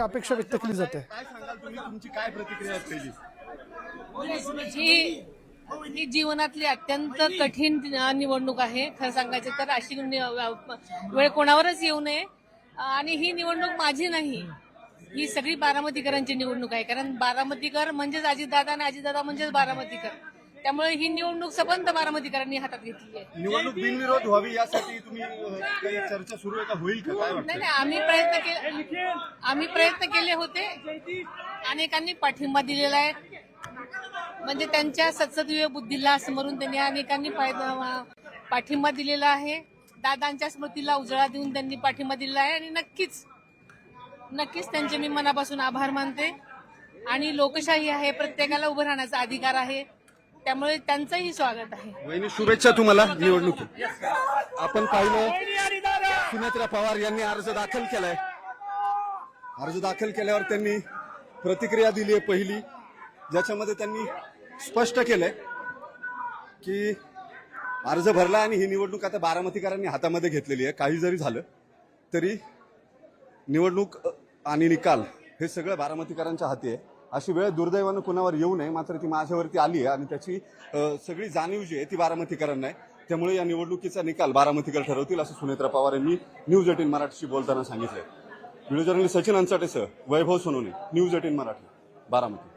अपेक्षा व्यक्त केली जाते. काय सांगाल तुम्ही, तुमची काय प्रतिक्रिया आहे पहिली? ही जीवनातली अत्यंत कठीण निवडणूक आहे. खरं सांगायचं तर अशी वेळ कोणावरच येऊ नये. आणि ही निवडणूक माझी नाही, ही सगळी बारामतीकरांची निवडणूक आहे. कारण बारामतीकर म्हणजेच अजितदादा आणि अजितदादा म्हणजेच बारामतीकर. त्यामुळे ही निवडणूक सबंध बारामतीकरांनी हातात घेतली आहे. निवडणूक बिनविरोध व्हावी यासाठी तुम्ही काही चर्चा सुरू आहे का, होईल का, काय वाटतं? नाही, आम्ही प्रयत्न केले होते. अनेकांनी पाठिंबा दिलेला आहे. म्हणजे त्यांच्या सत्सदविवेक बुद्धीला समोरून त्यांनी अनेकांनी पाठिंबा दिलेला आहे. दादांच्या स्मृतीला उजाळा देऊन त्यांनी पाठिंबा दिलेला आहे. आणि नक्कीच त्यांचे मी मनापासून आभार मानते. आणि लोकशाही आहे, प्रत्येकाला उभं राहण्याचा अधिकार आहे. त्यामुळे त्यांचंही स्वागत आहे. वहिनी, शुभेच्छा तुम्हाला निवडणुकीत. आपण पाहिलं सुनेत्रा पवार यांनी अर्ज दाखल केलाय. अर्ज दाखल केल्यावर त्यांनी प्रतिक्रिया दिली आहे पहिली, ज्याच्यामध्ये त्यांनी स्पष्ट केलंय की अर्ज भरला आणि ही निवडणूक आता बारामतीकरांनी हातामध्ये घेतलेली आहे. काही जरी झालं तरी निवडणूक आणि निकाल हे सगळं बारामतीकरांच्या हाती आहे. अशी वेळ दुर्दैवानं कुणावर येऊ नये, मात्र ती माझ्यावरती आली आहे आणि त्याची सगळी जाणीव जी आहे ती बारामतीकरांना आहे. त्यामुळे या निवडणुकीचा निकाल बारामतीकर ठरवतील, असं सुनेत्रा पवार यांनी न्यूज 18 मराठीशी बोलताना सांगितलंय. व्हिडिओ जर्नलिस्ट सचिन अंचाटेसह वैभव सोनवणे, न्यूज 18 मराठी, बारामती.